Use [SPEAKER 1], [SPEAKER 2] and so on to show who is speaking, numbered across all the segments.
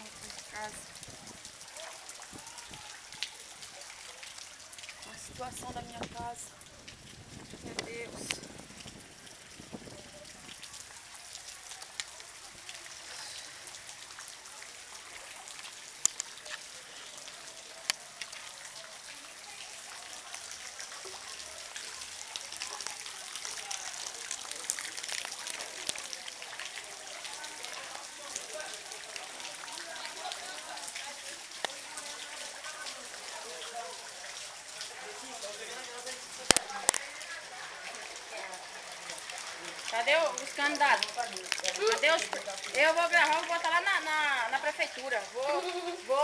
[SPEAKER 1] em casa. A situação da minha casa. Meu Deus. Cadê os candidatos? Cadê os... Eu vou gravar, vou botar lá na prefeitura. Vou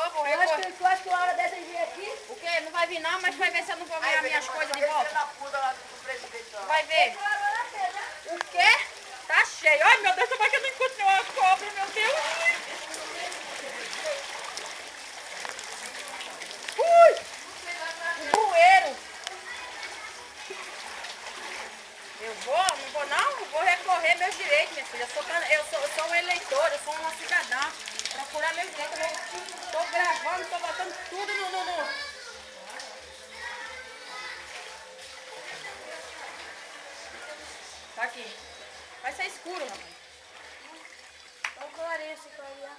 [SPEAKER 1] recorrer.
[SPEAKER 2] Tu acha que uma hora dessa vir aqui?
[SPEAKER 1] O quê? Não vai vir não, mas vai ver se eu não vou ganhar minhas coisas de volta. Vai ver. O quê? Tá cheio. Ai, meu Deus, como é que eu não encontro uma cobra, meu Deus? Ui! Um bueiro. Não vou não, vou recorrer meus direitos, minha filha. Eu sou um eleitor, eu sou uma cidadã. Procurar meus direitos. Eu tô gravando, tô botando tudo no... Tá aqui. Vai ser escuro, rapaz.
[SPEAKER 2] Vamos colorir esse coisa.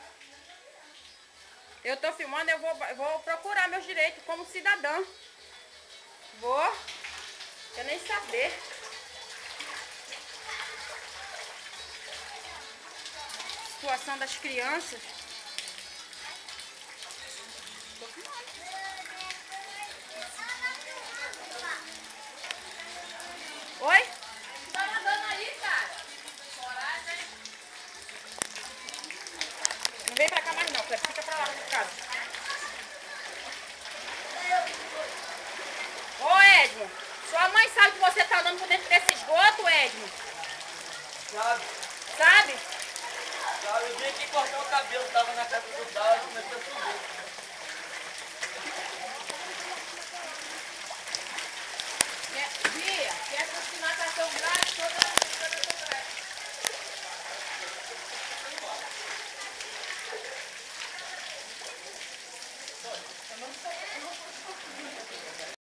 [SPEAKER 1] Eu tô filmando, eu vou procurar meus direitos como cidadã. Vou. Eu nem saber. Situação das crianças. Tô filmando. Oi?
[SPEAKER 2] Tá nadando aí, cara?
[SPEAKER 1] Não vem pra cá mais não, Cleber. Fica pra lá na casa. Ô, Edmo, sua mãe sabe que você tá andando por dentro desse esgoto, Edmo?
[SPEAKER 3] Sabe?
[SPEAKER 1] Sabe?
[SPEAKER 3] Eu vim aqui cortar o cabelo, tava na casa do Dal e comecei a subir.